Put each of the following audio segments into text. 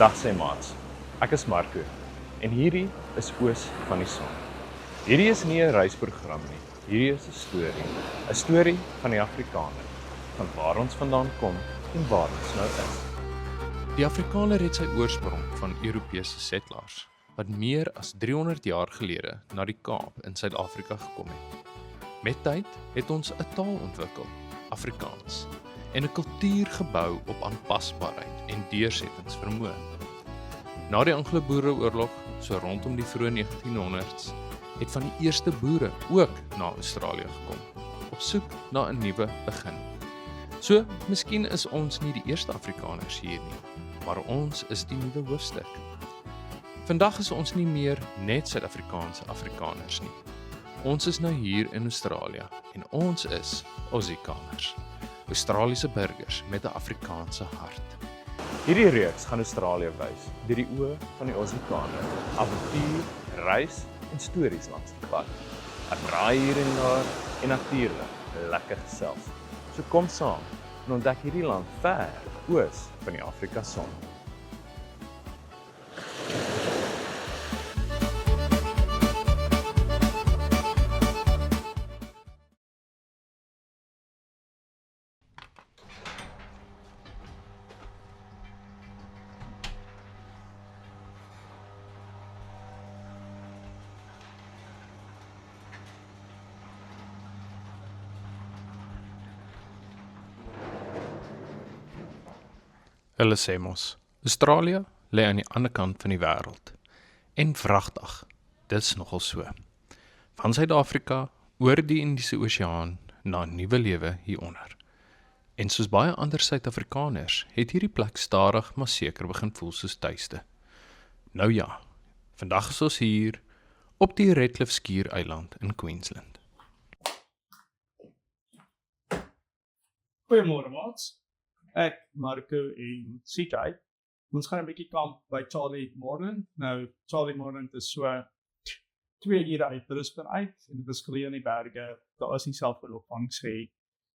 Dag sê maats, ek is Marco en hierdie is Oos van die Son. Hierdie is nie 'n reisprogram nie, hierdie is 'n storie van die Afrikaner, van waar ons vandaan kom en waar ons nou is. Die Afrikaner het sy oorsprong van Europese settlers, wat meer as 300 jaar gelede na die Kaap in Suid-Afrika gekom het. Met tyd het ons 'n taal ontwikkel, Afrikaans, en 'n kultuur gebou op aanpasbaarheid en deursettingsvermoë. Na die Anglo-Boereoorlog, so rondom die vroeë 1900s, het van die eerste boere ook na Australië gekom, op soek na 'n nuwe begin. So, miskien is ons nie die eerste Afrikaners hier nie, maar ons is die nuwe hoofstuk. Vandag is ons nie meer net Suid-Afrikaanse Afrikaners nie. Ons is nou hier in Australië en ons is Aussiekaners, Australiese burgers met 'n Afrikaanse hart. Hierdie reeks gaan Australië wys deur die oë van die Aussiekaner, avontuur, reis en stories langs die pad. 'n Draai hier en daar en natuurlik lekker gesels. So kom saam en ontdek hierdie land ver oos van die Afrika son. Hulle sê mos, Australië lê aan die ander kant van die wêreld. En vragtig, dis nogal so. Van Suid-Afrika oor die Indiese Oseaan na 'n nuwe lewe hieronder. En soos baie ander Suid-Afrikaners het hierdie plek stadig maar seker begin voel soos tuiste. Nou ja, vandag is ons hier op die Redcliffe Skiereiland in Queensland. Goeiemôre maats. Ek, Marco en CJ. Ons gaan 'n bietjie kamp by Charlie Moreland. Nou, Charlie Moreland is so 2 ure uit Brisbane uit en dit is geleë in die berge. Daar is nie selfverlooping sê.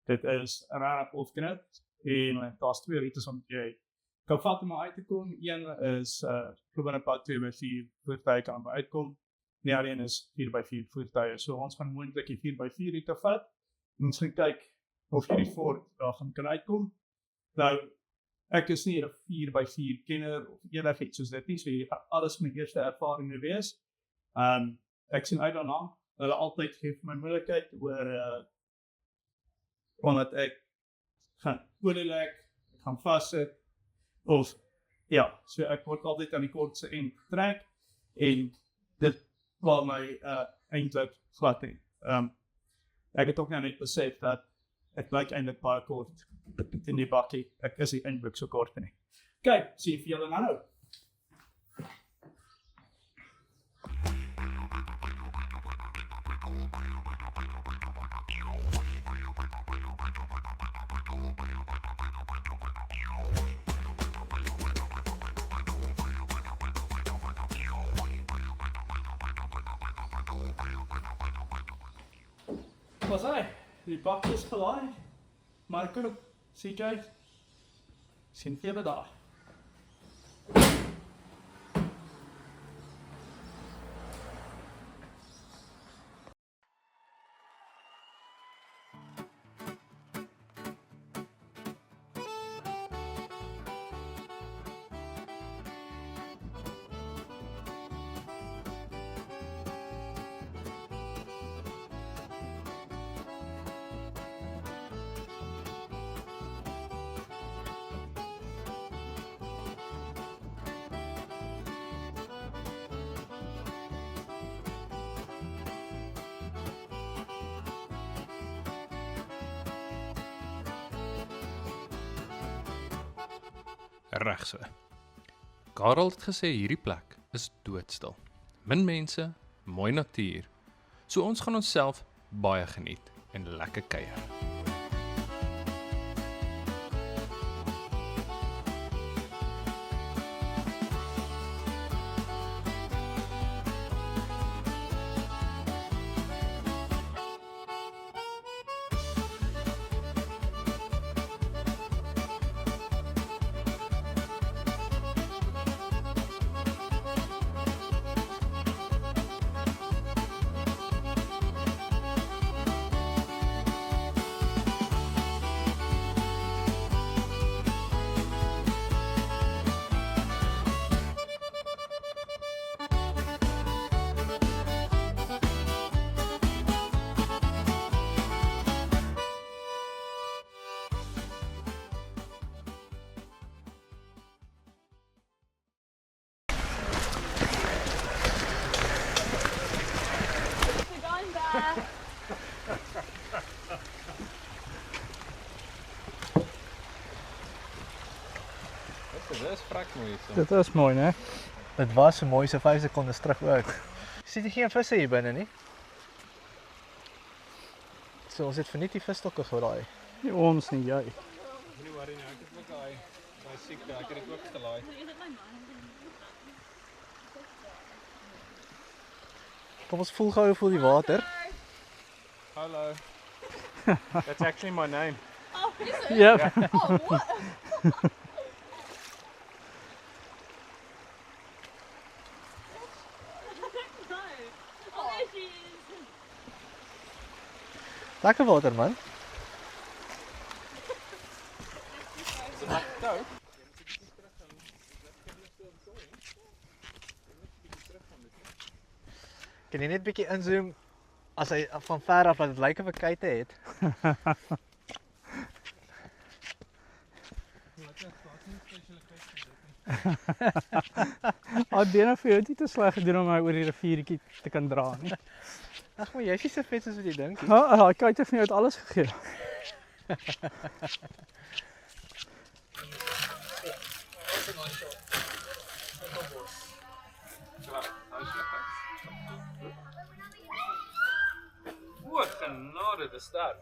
Dit is 'n rare opknip en daar's 2 roetes om jy kan vat om uit te kom. Een is probeer 'n pad 2x4 voertuie kan uitkom. Die ander een is 4x4 voertuie. So ons gaan moontlik die 4x4 roete vat. Ons gaan kyk of hierdie Ford daar gaan kan uitkom. Nou, ek is nie 'n 4x4 kenner of enigiets soos dit nie, so hier gaan alles my eerste ervaring wees. Ek sien uit daarna. Hulle altyd gee vir my moontlikheid oor omdat ek gaan olie lek, ek gaan vassit of ja, so ek word altyd aan die kortste end getrek en dit pla my eintlik glad nie. Ek het ook nou net besef dat ek lyk eintlik baie kort in die bakkie. Ek is nie eintlik so kort nie. Kyk, sien vir julle nou. Wat sê? Die bakkie is gelaai. Marco, CJ, sien vir julle daar. Reg so. Karel het gesê hierdie plek is doodstil. Min mense, mooi natuur. So ons gaan onsself baie geniet en lekker kuier. mooi hierso. Dit is mooi, né? Dit was so mooi so 5 sekondes terug ook. Sien jy geen visse hier binne nie? So ons het verniet die visstokke geraai. Nie ons nie, jy. Moenie worry nie, ek het ook daai siekte, ek het dit ook gelaai. Kom ons voel gou voel die water. Hallo. That's actually my name. Ja. Oh, what? No. Oh, there she is. Lekker water man. Kan jy net 'n bietjie inzoom as hy van ver af dat dit lyk of ek kuite het? Al bene vir jou het nie te sleg gedoen om my oor die riviertjie te kan dra nie. Ag maar jy's nie so vet soos wat jy dink nie. Ja, daai kuite van jou het alles gegee. O, genade, dis sterk.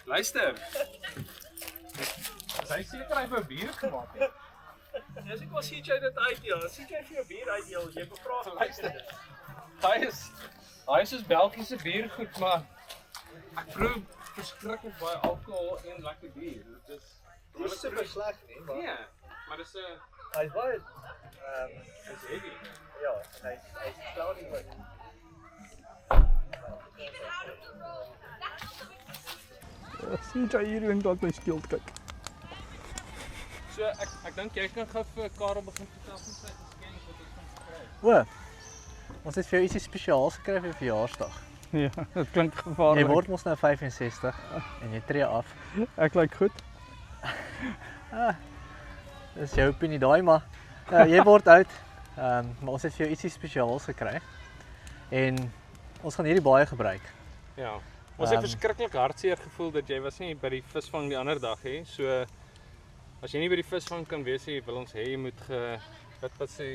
Luister. As hy seker hy vir bier gemaak het. As ek was CJ dit uitdeel, as CJ vir jou bier uitdeel, jy bevra Luister. Hy is soos Belgiese biergoed, maar ek proe verskriklik baie alkohol en lekker bier. Dit is super sleg nie, maar nee, maar dis 'n hy's baie dis heavy. ja, en hy's klaar nie met. CJ hier en dalk my skild kyk. So ek dink jy kan gou vir Karel begin vertel van sy geskenk wat ons van gekry het. O. Ons het vir jou ietsie spesiaals gekry vir jou verjaarsdag. Ja, dit klink Jy gevaarlik. word mos nou 65 en jy tree af. Ek lyk goed. Dis jou opinie daai, maar jy word oud. Maar ons het vir jou ietsie spesiaals gekry. En ons gaan hierdie baie gebruik. Ja. Ons het verskriklik hartseer gevoel dat jy was nie by die visvang die ander dag hè. So as jy nie by die visvang kan wees nie, wil ons hê jy moet wat sê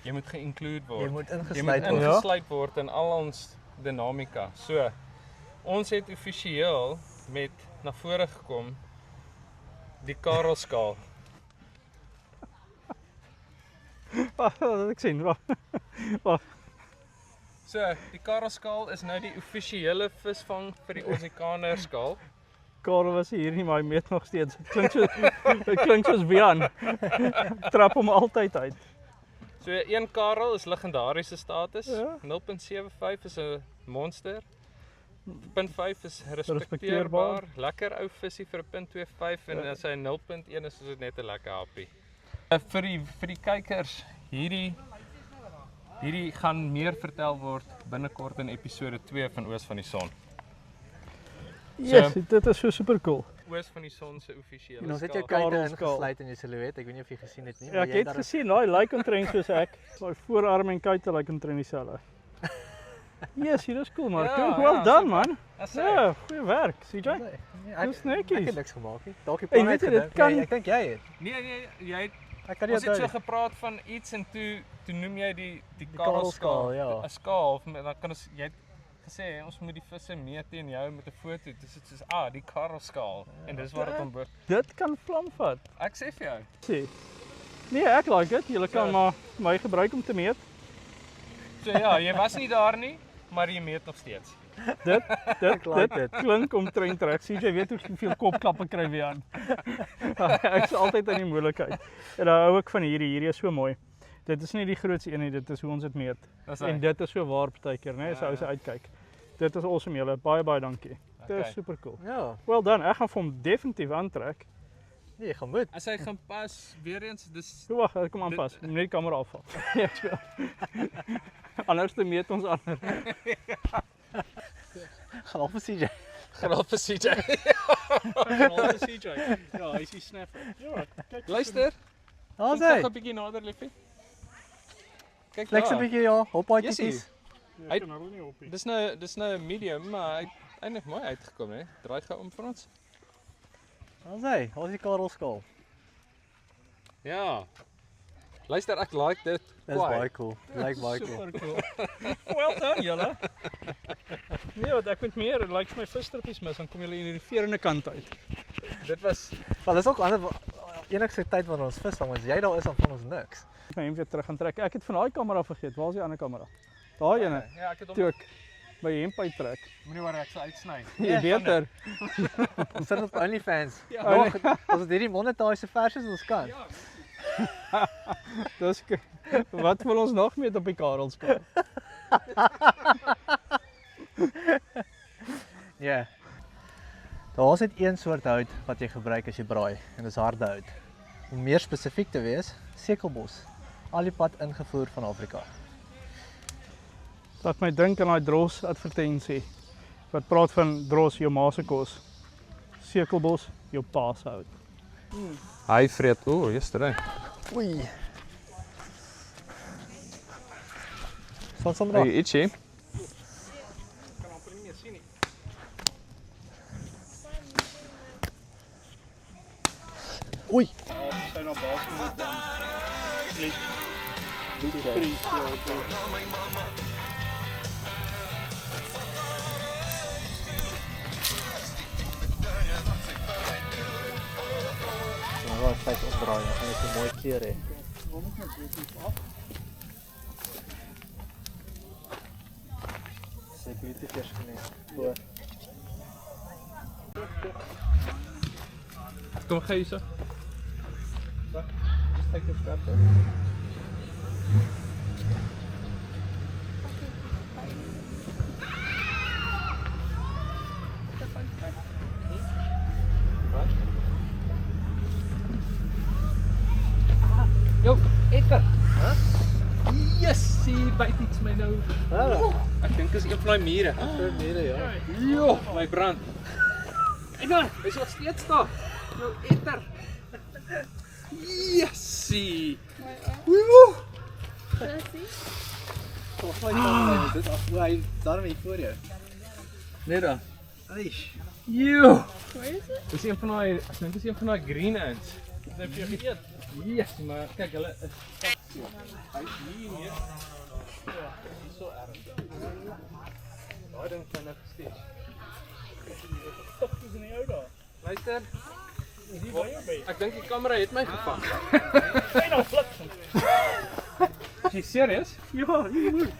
jy moet ge-include word. Jy moet Jy moet ingesluit word. ingesluit word in al ons dinamika. So ons het offisieel met na vore gekom die Karel skaal. Wag, ek sien. Wag. So die Karel skaal is nou die offisiële visvang vir die Ossikaner skaal. Karel was hier nie, maar hy meet nog steeds. Dit klink soos Wian. Trap hom altyd uit. So 1 Karel is legendariese status. Ja. 0.75 is 'n monster. 0.5 is respekteerbaar. Respekteerbaar. Lekker ou visie vir 'n 0.25 en as hy 0.1 is dit net 'n lekker happie. Vir die kykers, hierdie gaan meer vertel word binnekort in episode 2 van Oos van die Son. Yes, dit is so super cool. Oos van die Son se offisiële En ons het jou skaal. kuite Karel skaal. ingesluit in jou silhouet. Ek weet nie of jy gesien het nie, Ja, maar ek jy het daar gesien, daai lyk omtrent soos ek. Daai voorarm en kuite lyk omtrent dieselfde. Yes, dit is cool, maar Ja, well ja, done super. man. Dis Ja, goeie werk, CJ. Ek Dis netjies. Ek het niks gemaak nie. Dalk die En plan weet jy, uitgedink. dit kan- Nee, ek dink jy het. Nee, jy het Ek kan nie ons het so onthou. gepraat van iets en toe noem jy die Karel Karel skaal, skaal, ja. 'n skaal of dan kan ons jy het gesê ons moet die visse meet teen jou met 'n foto. Dis dit soos die Karel skaal en dis wat dit ontbeer. Dit kan vlam vat. Ek sê vir jou. Sê. Nee, ek like dit. Jy kan Ja. maar my gebruik om te meet. So ja, jy was nie daar nie, maar jy meet nog steeds. Dit like dit. klink omtrent reg. CJ weet hoeveel kopklappe kry weer aan. Ek's altyd in die moeilikheid. En dan hou ek van hierdie is so mooi. Dit is nie die grootste een nie, dit is hoe ons dit meet. Dis En dit is so waar partykeer, né, as ou se uitkyk. Dit is awesome julle. Baie dankie. Dit Okay. is super cool. Ja, Well done. Ek gaan vir hom definitief aantrek. nee, jy gaan moet. As hy gaan pas, weer eens dis So wag, ek kom aanpas. Moet net die kamera afval. Ek speel. Anders te meet ons ander. Gaan al vir CJ. graaf vir CJ. CJ. Ja, hy is die snapper. Ja, kyk. Luister, Daar's kom gou hy. 'n bietjie nader liefie. Kyk Lekker daar. bietjie ja, hop baie Jessie. tipies. Hy kan nou nie op nie. Dis nou 'n medium, maar hy het eintlik mooi uitgekom hè. Draai gou om vir ons. Daar's hy. Ons die Karel skaal. Ja. Luister, ek like dit. Dis baie cool. Lyk baie cool. Super cool. Well done, julle. Nee, wat ek moet meer, like my visstrippies mis, dan kom julle in die veerende kant uit. Dit was Maar dis ook ander enigste tyd wanneer ons vis vang, as jy daar is dan vang ons niks. My hemp weer terug gaan trek. Ek het van daai kamera vergeet. Waar is die ander kamera? Daai ene. Ja, ek het hom Toe ek my hemp uittrek. moenie worry, ek sal uitsny. Jy beter. Ons sit op OnlyFans. Ja. Wag, ons het hierdie monetaar so vers as ons kan. Dis wat wil ons nog meer op die Karelskap? Ja. Daar is net een soort hout wat jy gebruik as jy braai en dis harde hout. Om meer spesifiek te wees, sekelbos. Al die pad ingevoer van Afrika. Dat my dink aan daai Dros advertensie wat praat van Dros jou ma se kos. Sekelbos jou pa se hout. Hy vreet. Yesterday. Oei. Van sommer. Hey, ietsie. Kan amper nie meer sien nie. Oei. Ja, ons sy na baas moet dan. Nou, wat feit opdraai, dan gaan ek 'n mooi kleur hê. Sy beauty fish geneem. Voor. Kom gee hierso. Kyk dit skerp. Jo, eter. Yes, sien byt iets my nou. Ek dink dis een van daai mure. Mure ja. Jo, my brand. En dan, is nog steeds daar. Jou eter. Yesie. Of my dan dit af hoe hy daarmee hier voor jou. Net daar. Eish. Jo. Where is it? Dis een van daai, ek dink dis een van daai green ants. Dit heb jy geëet. Yes, maar kyk hulle is hy is hier nie. Ja, dit is so erg. Daai ding kan ek steeds. Stop is in die ou daar. Luister, Is hier by jou by? ek dink die kamera het my gevang. Hy nou flip. Is jy serious? Ja, hier moet.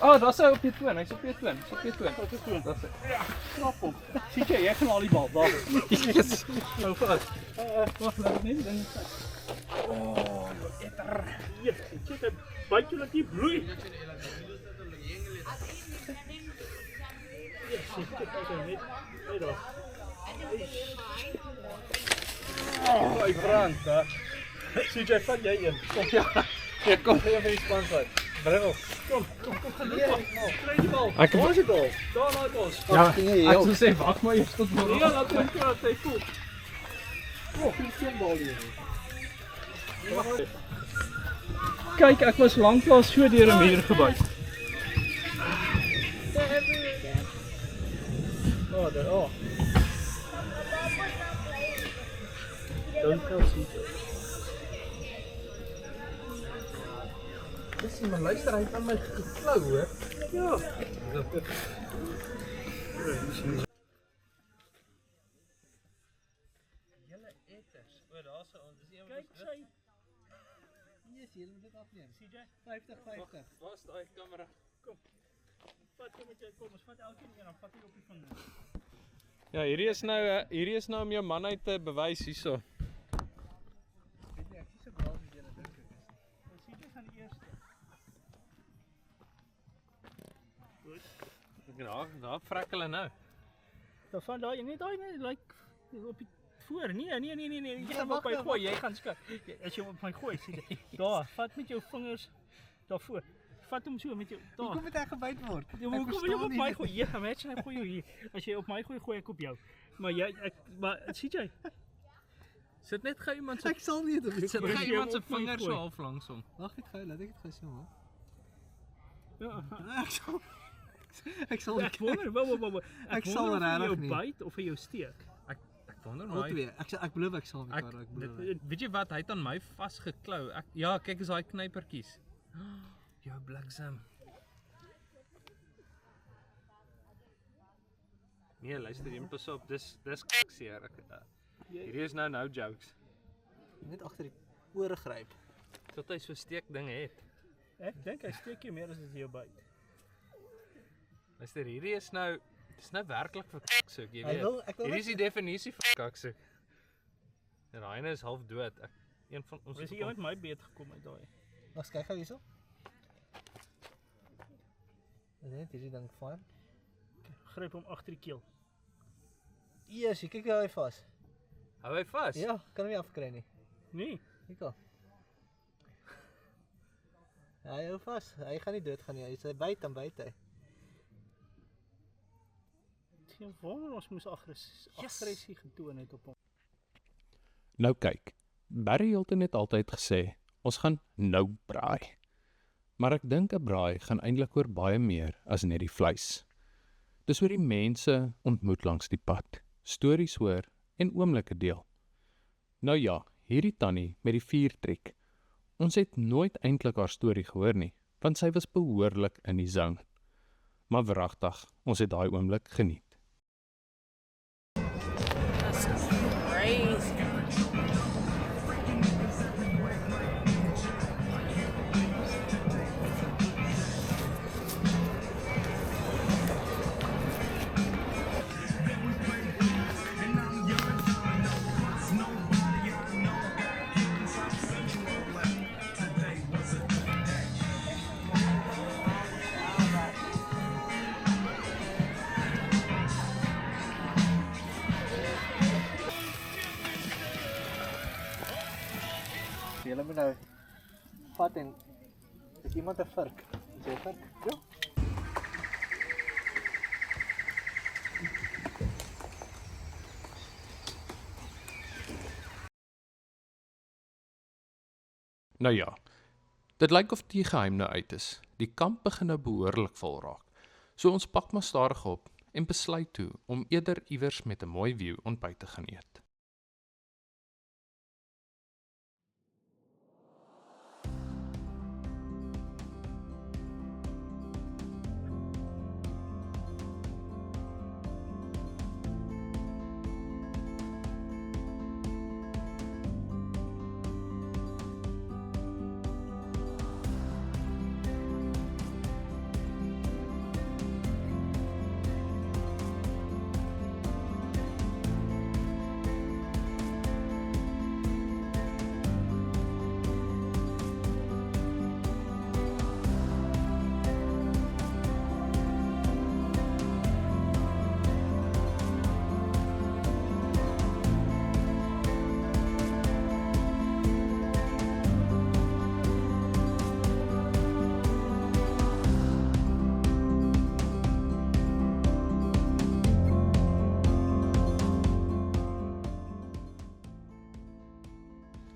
Oh, daar's hy op die toon. Hy's op die toon. Hy's op die toon. Wat is doen? Daar's hy. Knap hom. Sien jy gaan al die bal daar. Yes. Nou vat. Wag, laat net dan. Ja, kyk dit byt jy net bloei. Ja, sien jy net. Hey daar. Hy brand, hè. Sien jy vat jy een. Kom ja. Ja, kom. Gee vir die sponsor. Bril. Kom, gaan loop. Kry die bal. Ek Waar is die bal? Daar laat ons. Ja, ek sou sê wag maar eers tot môre. Ja, laat hom praat, hy voel. Hier sien bal hier. Kyk, ek was lanklaas so deur 'n muur gebyt. Oh, daar. Oh. Don't tell Sito. Dis maar luister, hy het aan my geklou, hoor. Ja. Julle eters. O, daar's ons. Dis een Kyk sy. Nee, jy moet dit afneem. Sien jy? 50-50. Waar's daai kamera? Vat kom met jy kom, ons vat elkeen een, dan vat jy op die vinger. Ja, hierdie is nou om jou manheid te bewys hierso. Weet nie, ek sien so braaf as jy dink ek is. Sien jy gaan die eerste. Daar vrek hulle nou. Dan van daai net daai net like op die voor. Nee, jy Ja, gaan wag op my nou, gooi, jy gaan skat. As jy op my gooi, sien jy. Daar, vat met jou vingers daarvoor. Vat hom so met jou daar. Hoekom moet ek gebyt word? Jy moet kom jy op my gooi. Ja, imagine ek gooi jou hier. As jy op my gooi, gooi ek op jou. Maar maar sien jy? Sit net gou iemand se Ek sal nie dit sit Jy gou iemand se op my vinger so gooi. half langs hom. Wag net gou, laat ek dit gou sien hoor. Ja. Ek sal Ek wonder, wou. Ek sal wonder of hy regtig jou nie. byt of hy jou steek. Ek wonder Al twee. Ek beloof ek sal nie karre, ek beloof. weet jy wat, hy het aan my vasgeklou. Ja, kyk is daai knypertjies. Jou bliksem. Nee, luister, jy moet pas op. Dis seer. Hierdie is nou jokes. Net agter die ore gryp. Tot hy so steek ding het. Ek dink hy steek jou meer as jy jou byt. Luister, hierdie is nou werklik vir kaksoek, jy weet. Ek wil Hierdie is die definisie van kaksoek. Daai ene is half dood. Een van ons Is jy met my beet gekom uit daai? Wag, kyk gou hierso. Net hierdie ding van. Gryp hom agter die keel. Eers, kyk hoe hy vas. Hou hy vas? Ja, kan hom nie afkry nie. Nee. Hierko. Ja, hy hou vas. Hy gaan nie dood gaan nie. Hy byt dan byt hy. Geen wonder ons moes aggressie getoon het op hom. Nou kyk, Barry Hilton het altyd gesê, ons gaan nou braai. Maar ek dink 'n braai gaan eintlik oor baie meer as net die vleis. Dis oor die mense ontmoet langs die pad, stories hoor en oomblikke deel. Nou ja, hierdie tannie met die vuurtrek. Ons het nooit eintlik haar storie gehoor nie, want sy was behoorlik in die zone. Maar wragtig, ons het daai oomblik geniet. Crazy. Julle moet nou vat en is iemand 'n vark? Is jy 'n vark? Ja. Nou ja, dit lyk of die geheim nou uit is. Die kamp begin nou behoorlik vol raak. So ons pak maar stadig op en besluit toe om eerder iewers met 'n mooi view ontbyt te gaan eet.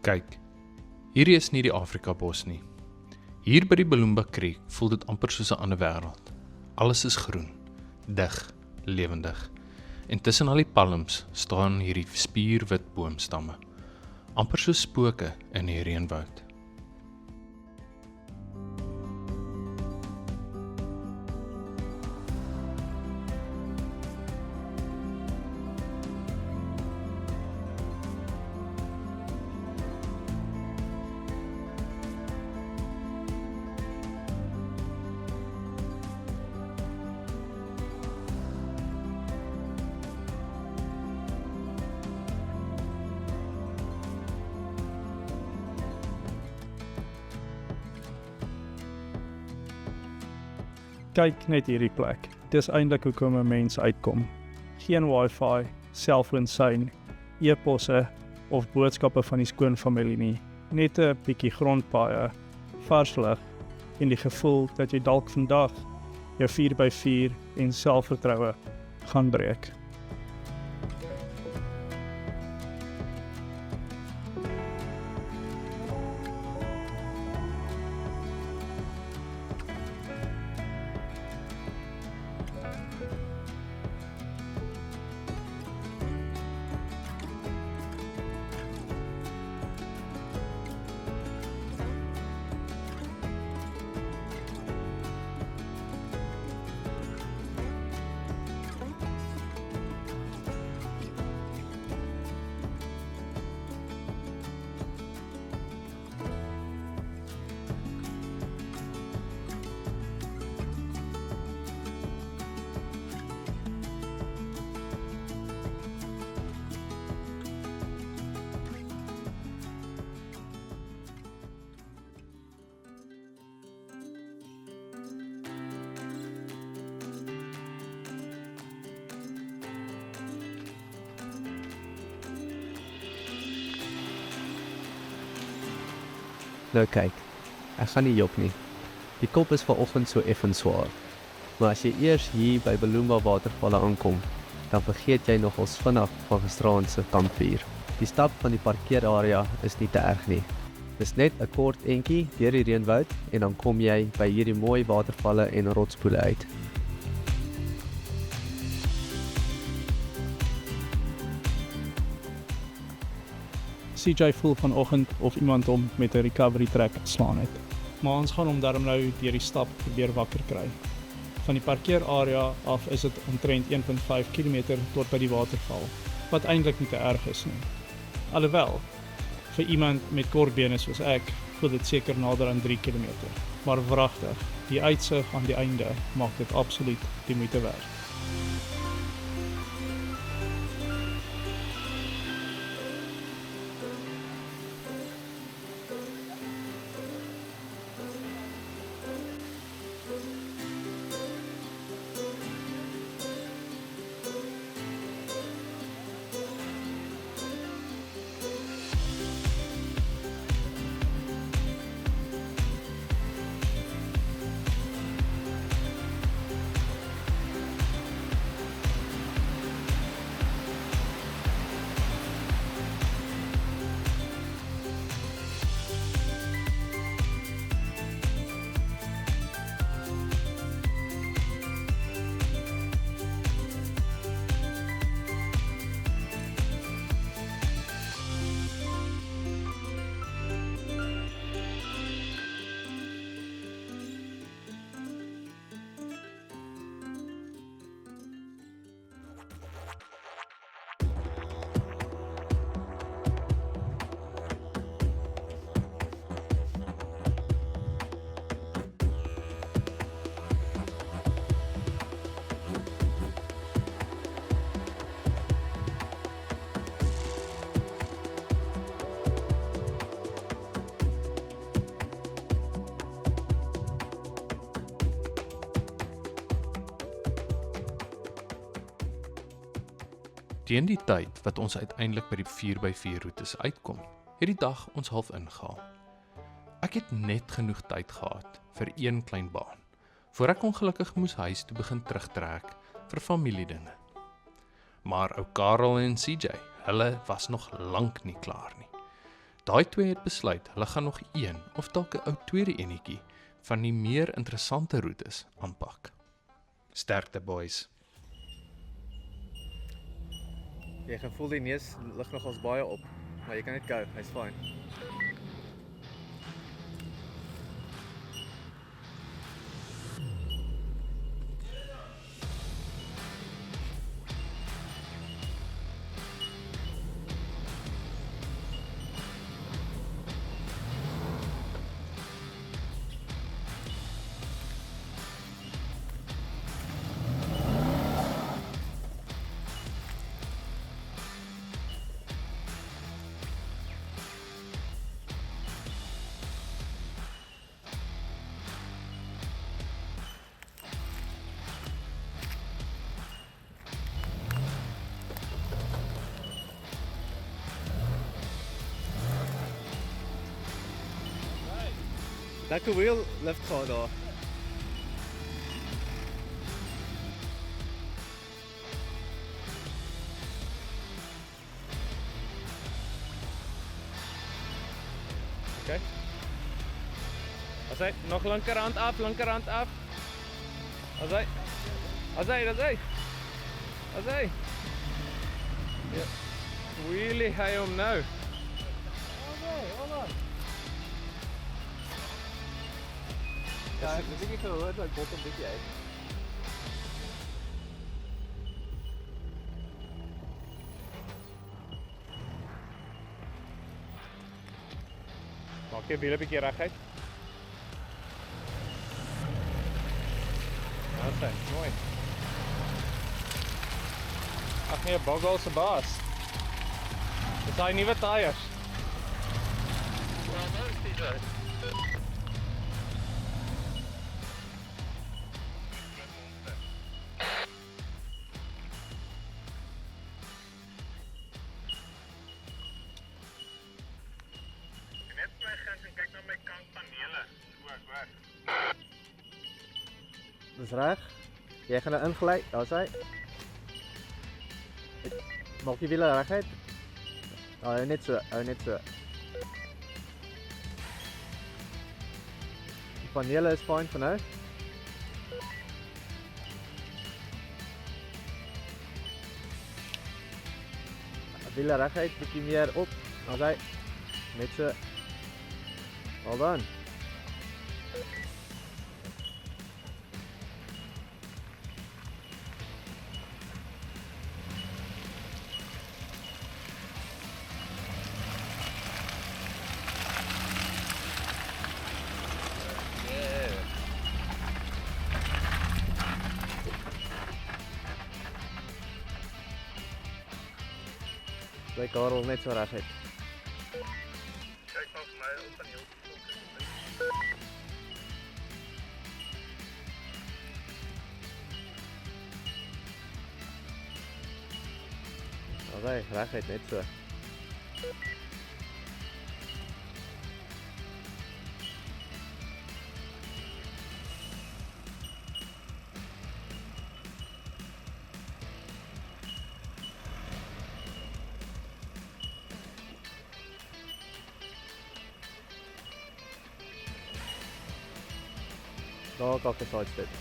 Kyk, hierdie is nie die Afrika bos nie. Hier by die Balumba Creek voel dit amper soos 'n ander wêreld. Alles is groen, dig, lewendig. En tussen al die palms staan hierdie spierwit boomstamme, amper soos spooke in die reënwoud. Kyk net hierdie plek. Dis eintlik hoekom 'n mens uitkom. Geen wifi, selfoonsein, e-posse of boodskappe van die skoonfamilie nie. Net 'n bietjie grondpaaie, vars lug en die gevoel dat jy dalk vandag jou 4x4 en selfvertroue gaan breek. Nou kyk, ek gaan nie jok nie. Die kop is vanoggend so effens swaar. Maar as jy eers hier by Balumba watervalle aankom, dan vergeet jy nogals vinnig van gisteraand se kampvuur. Die stap van die parkeerarea is nie te erg nie. Dis net 'n kort entjie deur die reënwoud en dan kom jy by hierdie mooi watervalle en rotspoele uit. CJ voel vanoggend of iemand hom met 'n recovery track geslaan het. Maar ons gaan hom darm nou deur die stap probeer wakker kry. Van die parkeerarea af is dit omtrent 1.5 km tot by die waterval, wat eintlik nie te erg is nie. Alhoewel, vir iemand met kort bene soos ek, voel dit seker nader aan 3 km. Maar wragtig, die uitsig aan die einde maak dit absoluut die moeite werd. Teen die tyd wat ons uiteindelik by die 4x4 roetes uitkom, het die dag ons half ingehaal. Ek het net genoeg tyd gehad vir een klein baan, voor ek ongelukkig moes huis toe begin terugtrek vir familiedinge. Maar ou Karel en CJ, hulle was nog lank nie klaar nie. Daai twee het besluit, hulle gaan nog een of dalk 'n ou tweede enetjie van die meer interessante roetes aanpak. Sterkte boys. Jy gaan voel die neus lig nogals baie op, maar jy kan net go, hy's fine. Lekker wheel lift gehad daar. Okay. Asai, nog linkerhand af, linkerhand af. Asai. Asai, asai. Asai. Ja. Wheelie hy hom nou. Ja, ek het 'n bietjie gehoor dat bot 'n bietjie uit. Maak jy wiele 'n bietjie reguit. Asai, mooi. Ag nee, Bogle se baas. Dis daai nuwe tyres. Ja, nou is dit reg. Net my gaan en kyk na my kant. Dis reg. Jy gaan nou ingelei, daar's hy. Maak die wiele reguit. Hou net so, hou net so. Die panele is fyn vir nou. Wiele reguit, bietjie meer op. Daar's hy. Net so. Well done. Lyk Karel net so reguit. Kyk maar vir my op aan jou. Daar's hy, reguit net so. Daar kan ek side step.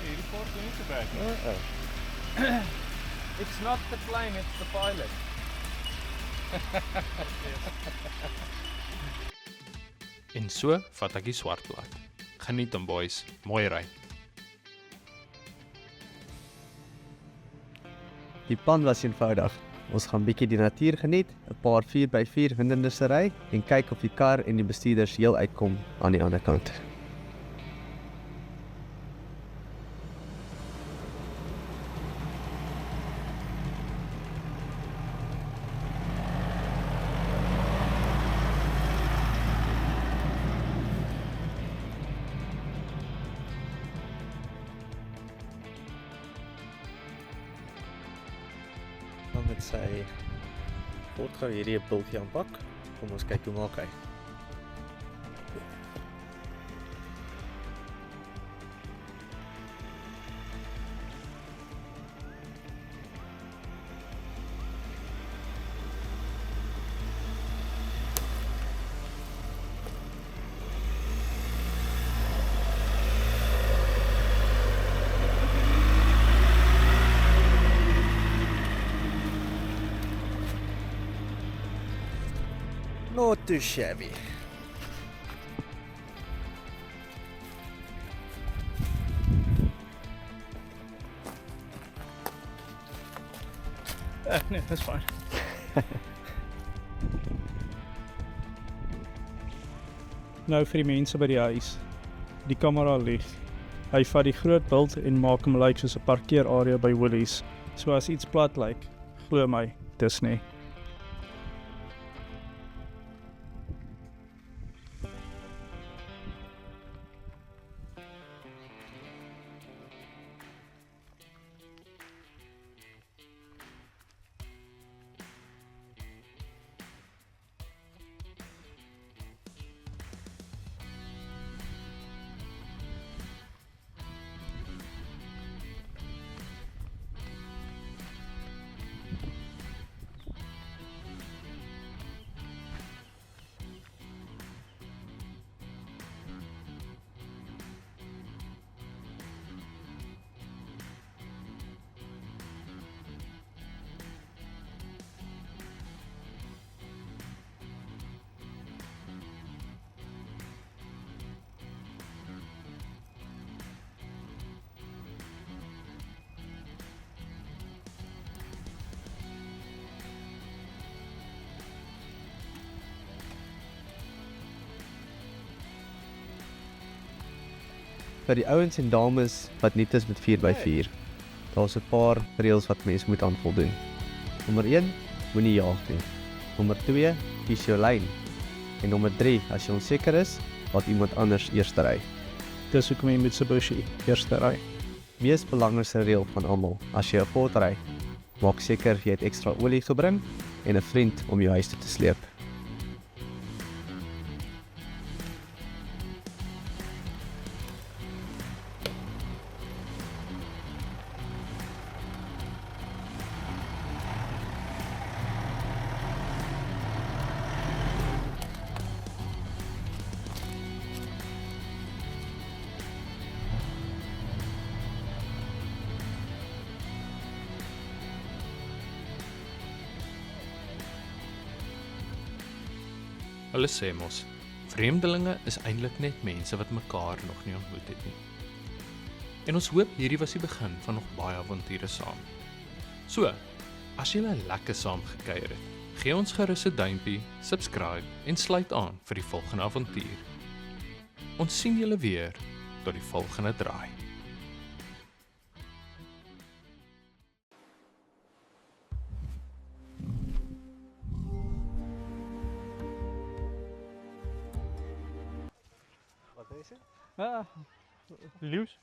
Hierdie paard doen nie so bad nie. It's not the plane, it's the pilot. En so vat ek die swart plat. Geniet hom boys, mooi ry. Die plan was eenvoudig. Ons gaan bietjie die natuur geniet, 'n paar 4x4 hindernisse ry en kyk of die kar en die bestuurders heel uitkom aan die ander kant. Dan met sy Ford gou hierdie 'n bultjie aanpak. Kom ons kyk hoe maak hy. Not too shabby. Nee, dis fyn. Nou vir die mense by die huis. Die kamera lig. Hy vat die groot bult en maak hom lyk soos 'n parkeerarea by Woolies. So as iets plat lyk, glo my, dis nie. Vir die ouens en dames wat nie is met 4x4. Daar's 'n paar reëls wat mense moet aan voldoen. Nommer 1, moenie jaag nie. Nommer 2, kies jou lyn. En nommer 3, as jy onseker is, laat iemand anders eers ry. Dis hoekom jy Mitsubishi eerste ry. Mees belangrikste reël van almal, as jy 'n Ford ry, maak seker jy het ekstra olie gebring en 'n vriend om jou huis toe te sleep. Hulle sê mos, vreemdelinge is eintlik net mense wat mekaar nog nie ontmoet het nie. En ons hoop hierdie was die begin van nog baie avonture saam. So, as julle lekker saam gekuier het, gee ons gerus 'n duimpie, subscribe en sluit aan vir die volgende avontuur. Ons sien julle weer tot die volgende draai. Wat is dit? Leeuws.